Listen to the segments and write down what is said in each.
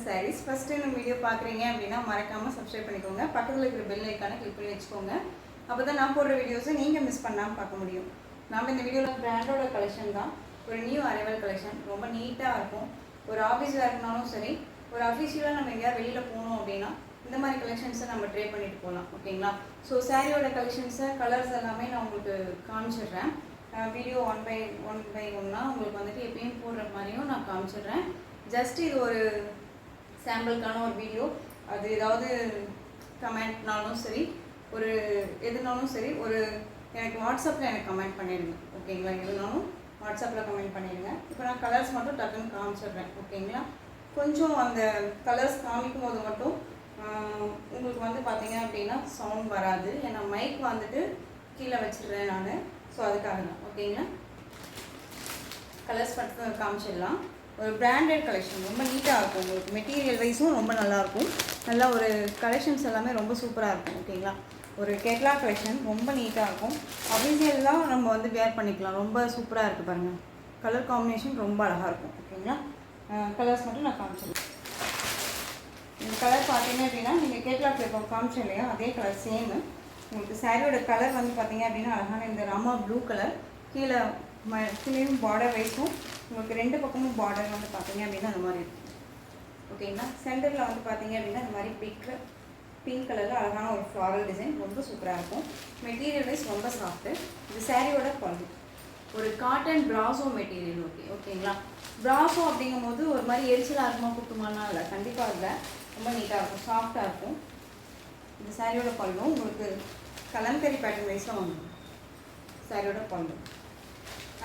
sarees. First time video பார்க்குறீங்க அப்படின்னா மறக்காமல் சப்ஸ்கிரைப் பண்ணிக்கோங்க. பக்கத்தில் இருக்கிற பெல் ஐக்கானை கிளிக் பண்ணி வச்சுக்கோங்க. அப்போ தான் நான் போடுற வீடியோஸை நீங்கள் மிஸ் பண்ணாமல் பார்க்க முடியும். நம்ம இந்த வீடியோவில் பிராண்டோட கலெக்ஷன் தான். ஒரு நியூ அரைவல் கலெக்ஷன். ரொம்ப நீட்டாக இருக்கும். ஒரு ஆஃபீஸில் இருக்கனாலும் சரி, ஒரு அஃபீஷியலாக நம்ம எங்கேயாவது வெளியில் போகணும் அப்படின்னா இந்த மாதிரி கலெக்ஷன்ஸை நம்ம ட்ரை பண்ணிட்டு போகலாம். ஓகேங்களா? ஸோ சாரியோட கலெக்ஷன்ஸை கலர்ஸ் எல்லாமே நான் உங்களுக்கு காமிச்சிடுறேன். வீடியோ ஒன் பை ஒன்னா உங்களுக்கு வந்துட்டு எப்பயும் போடுற மாதிரியும் நான் காமிச்சிடுறேன். ஜஸ்ட் இது ஒரு சாம்பிளுக்கான ஒரு வீடியோ. அது ஏதாவது கமெண்ட்னாலும் சரி, ஒரு எதுனாலும் சரி, ஒரு எனக்கு வாட்ஸ்அப்பில் எனக்கு கமெண்ட் பண்ணிடுங்க. ஓகேங்களா? எதுனாலும் வாட்ஸ்அப்பில் கமெண்ட் பண்ணிடுங்க. இப்போ நான் கலர்ஸ் மட்டும் டக்குன்னு காமிச்சிடுறேன். ஓகேங்களா? கொஞ்சம் அந்த கலர்ஸ் காமிக்கும் போது மட்டும் உங்களுக்கு வந்து பார்த்தீங்க அப்படின்னா சவுண்ட் வராது. ஏன்னா மைக் வந்துட்டு கீழே வச்சிடுறேன் நான். ஸோ அதுக்காக தான். ஓகேங்களா? கலர்ஸ் மட்டும் காமிச்சிடலாம். ஒரு பிராண்டட் கலெக்ஷன், ரொம்ப நீட்டாக இருக்கும். உங்களுக்கு மெட்டீரியல் வைஸும் ரொம்ப நல்லாயிருக்கும். நல்லா ஒரு கலெக்ஷன்ஸ் எல்லாமே ரொம்ப சூப்பராக இருக்கும். ஓகேங்களா? ஒரு கேட்லா கலெக்ஷன் ரொம்ப நீட்டாக இருக்கும். அஃபீஷியல்லாம் நம்ம வந்து வேர் பண்ணிக்கலாம். ரொம்ப சூப்பராக இருக்குது பாருங்கள். கலர் காம்பினேஷன் ரொம்ப அழகாக இருக்கும். ஓகேங்களா? கலர்ஸ் மட்டும் நான் காமிச்சிடலாம். இந்த கலர் பார்த்தீங்க அப்படின்னா நீங்கள் கேட்லாக்ல இப்போ காமிச்சேன் இல்லையா, அதே கலர் சேமு. உங்களுக்கு சாரியோட கலர் வந்து பார்த்தீங்க அப்படின்னா அழகான இந்த ராமா ப்ளூ கலர். கீழேயும் பார்டர் வைஸும் உங்களுக்கு ரெண்டு பக்கமும் பார்டர் வந்து பார்த்தீங்க அப்படின்னா அந்த மாதிரி இருக்கும். ஓகேங்களா? சென்டரில் வந்து பார்த்தீங்க அப்படின்னா இந்த மாதிரி பிங்க் கலரில் அழகான ஒரு ஃப்ளாரல் டிசைன் ரொம்ப சூப்பராக இருக்கும். மெட்டீரியல் வைஸ் ரொம்ப சாஃப்ட்டு. இது சாரியோட பல்லு. ஒரு காட்டன் ப்ராசோ மெட்டீரியல். ஓகேங்களா? ப்ராசோ அப்படிங்கும் போது ஒரு மாதிரி எரிச்சலாக இருக்குமா குட்டுமானா இல்லை, கண்டிப்பாக இல்லை. ரொம்ப நீட்டாக இருக்கும், சாஃப்டாக இருக்கும். இந்த சாரியோட பல்லும் உங்களுக்கு கலம்கரி பேட்டர்ன் வைஸில் வந்துடும். சாரியோட பல்லு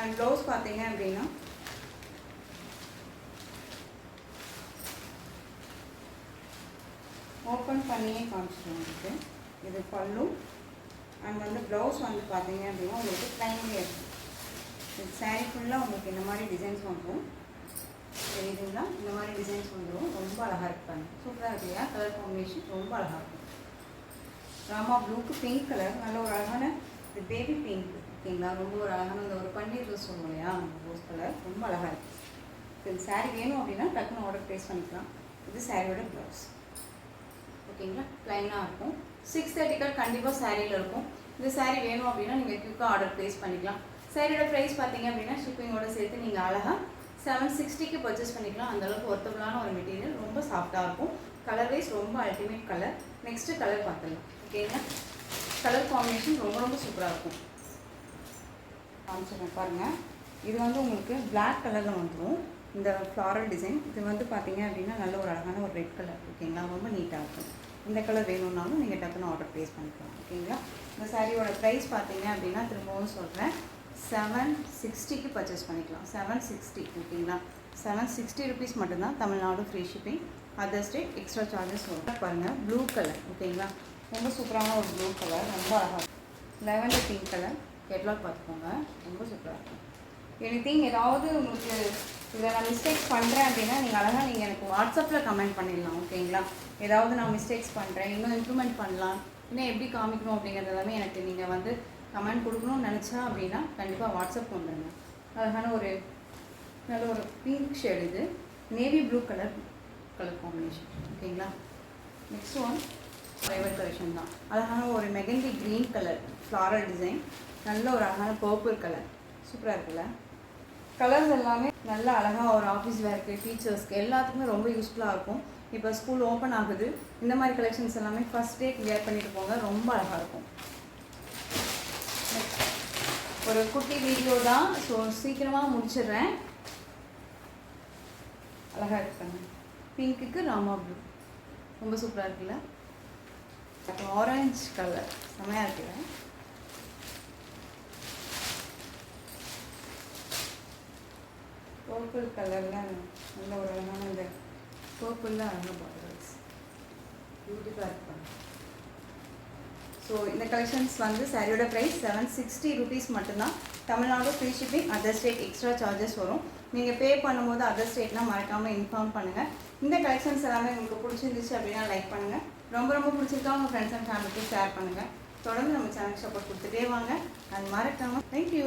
அண்ட் ப்ளவுஸ் பார்த்தீங்க அப்படின்னா ஓப்பன் பண்ணியே காமிச்சிடும் உங்களுக்கு. இது பல்லு அண்ட் வந்து ப்ளவுஸ் வந்து பார்த்தீங்க அப்படின்னா உங்களுக்கு ப்ளைன்லேயே இருக்கும். இது சாரீ ஃபுல்லாக உங்களுக்கு இந்த மாதிரி டிசைன்ஸ் வந்துடும். தெரியுதுங்களா? இந்த மாதிரி டிசைன்ஸ் வந்துடும். ரொம்ப அழகாக இருப்பாங்க. சூப்பராக இருக்கு இல்லையா? கலர் காம்பினேஷன் ரொம்ப அழகாக இருக்கும். ராமா ப்ளூக்கு பிங்க் கலர், நல்ல ஒரு அழகான இது பேபி பிங்க். ஓகேங்களா? ரொம்ப ஒரு அழகான இந்த ஒரு பன்னீர் ரோஸ் சொல்லுவோம் இல்லையா, அந்த ரோஸ் கலர் ரொம்ப அழகாக இருக்குது. இது சாரீ வேணும் அப்படின்னா டக்குன்னு ஆர்டர் ப்ளேஸ் பண்ணிக்கலாம். இது சாரியோட ப்ளவுஸ். ஓகேங்களா? ப்ளைனாக இருக்கும். 630 கண்டிப்பாக சாரியில் இருக்கும். இந்த சாரீ வேணும் அப்படின்னா நீங்கள் குயிக்காக ஆர்டர் ப்ளேஸ் பண்ணிக்கலாம். சாரியோட ப்ரைஸ் பார்த்தீங்க அப்படின்னா ஷிப்பிங்கோட சேர்த்து நீங்கள் அழகாக 760க்கு பர்ச்சேஸ் பண்ணிக்கலாம். அந்தளவுக்கு ஒர்த்தபுளான ஒரு மெட்டீரியல், ரொம்ப சாஃப்டாக இருக்கும். கலர் வைஸ் ரொம்ப அல்டிமேட் கலர். நெக்ஸ்ட்டு கலர் பார்த்துக்கலாம். ஓகேங்களா? கலர் காம்பினேஷன் ரொம்ப ரொம்ப சூப்பராக இருக்கும். காமிச்சிடுறேன் பாருங்கள். இது வந்து உங்களுக்கு பிளாக் கலரில் வந்துடும். இந்த ஃப்ளாரல் டிசைன் இது வந்து பார்த்தீங்க அப்படின்னா நல்ல ஒரு அழகான ஒரு ரெட் கலர். ஓகேங்களா? ரொம்ப நீட்டாக இருக்கும். இந்த கலர் வேணும்னாலும் நீங்கள் டக்குன்னு ஆர்டர் ப்ளேஸ் பண்ணிக்கலாம். ஓகேங்களா? இந்த சாரியோட ப்ரைஸ் பார்த்தீங்க அப்படின்னா திரும்பவும் சொல்கிறேன், 760க்கு பர்ச்சேஸ் பண்ணிக்கலாம். 760. ஓகேங்களா? 760 ருபீஸ் மட்டும்தான். Tamil Nadu free shipping. Other state extra charges வரும். பாருங்கள், ப்ளூ கலர். ஓகேங்களா? ரொம்ப சூப்பரான ஒரு ப்ளூ கலர், ரொம்ப அழகாக. Lavender pink colour. கேட்லாக் பார்த்துக்கோங்க, ரொம்ப சூப்பராக இருக்கும். எனிதிங் ஏதாவது உங்களுக்கு இதில் நான் மிஸ்டேக்ஸ் பண்ணுறேன் அப்படின்னா நீங்கள் அழகாக நீங்கள் எனக்கு வாட்ஸ்அப்பில் கமெண்ட் பண்ணிடலாம். ஓகேங்களா? ஏதாவது நான் மிஸ்டேக்ஸ் பண்ணுறேன், இன்னும் இம்ப்ரூவ்மெண்ட் பண்ணலாம், இன்னும் எப்படி காமிக்கணும் அப்படிங்கிறது எல்லாமே எனக்கு நீங்கள் வந்து கமெண்ட் கொடுக்கணும்னு நினச்சா அப்படின்னா கண்டிப்பாக வாட்ஸ்அப் வந்துடுங்க. அழகான ஒரு நல்ல ஒரு பிங்க் ஷேட். இது நேவி ப்ளூ கலர் காம்பினேஷன். ஓகேங்களா? நெக்ஸ்ட் ஒன் ஃபைவர் கலெக்ஷன் தான். அழகான ஒரு mehndi green colour floral design. நல்ல ஒரு அழகான பர்பிள் கலர். சூப்பராக இருக்குல்ல? கலர்ஸ் எல்லாமே நல்லா அழகாக ஒரு ஆஃபீஸ் வேர்க்கு, டீச்சர்ஸ்க்கு எல்லாத்துக்குமே ரொம்ப யூஸ்ஃபுல்லாக இருக்கும். இப்போ ஸ்கூல் ஓப்பன் ஆகுது. இந்த மாதிரி கலெக்ஷன்ஸ் எல்லாமே ஃபஸ்ட் டே கிளியர் பண்ணிட்டு போங்க, ரொம்ப அழகாக இருக்கும். ஒரு குட்டி வீடியோ தான், ஸோ சீக்கிரமாக முடிச்சிடுறேன். அழகாக இருக்காங்க. பிங்க்குக்கு ராமா ப்ளூ ரொம்ப சூப்பராக இருக்குல்ல? அப்புறம் ஆரஞ்சு கலர் செம்மையாக இருக்குல்ல? பர்பிள் கலரில் நல்ல ஒரு அழகான இந்த பர்பிளில் அழகாக பார்டர்ஸ் பியூட்டிஃபுல்லாக இருப்பாங்க. ஸோ இந்த கலெக்ஷன்ஸ் வந்து சாரியோட ப்ரைஸ் 760 ருபீஸ் மட்டும்தான். Tamil Nadu free shipping. Other state extra charges வரும். நீங்கள் பே பண்ணும்போது அதர் ஸ்டேட்னால் மறக்காமல் இன்ஃபார்ம் பண்ணுங்கள். இந்த கலெக்ஷன்ஸ் எல்லாமே உங்களுக்கு பிடிச்சிருந்துச்சு அப்படின்னா லைக் பண்ணுங்கள். ரொம்ப ரொம்ப பிடிச்சிருக்கா உங்கள் ஃப்ரெண்ட்ஸ் அண்ட் ஃபேமிலிக்கு ஷேர் பண்ணுங்கள். தொடர்ந்து நம்ம சேனலுக்கு சப்போர்ட் கொடுத்துட்டே வாங்க. அது மறக்காமல். தேங்க்யூ.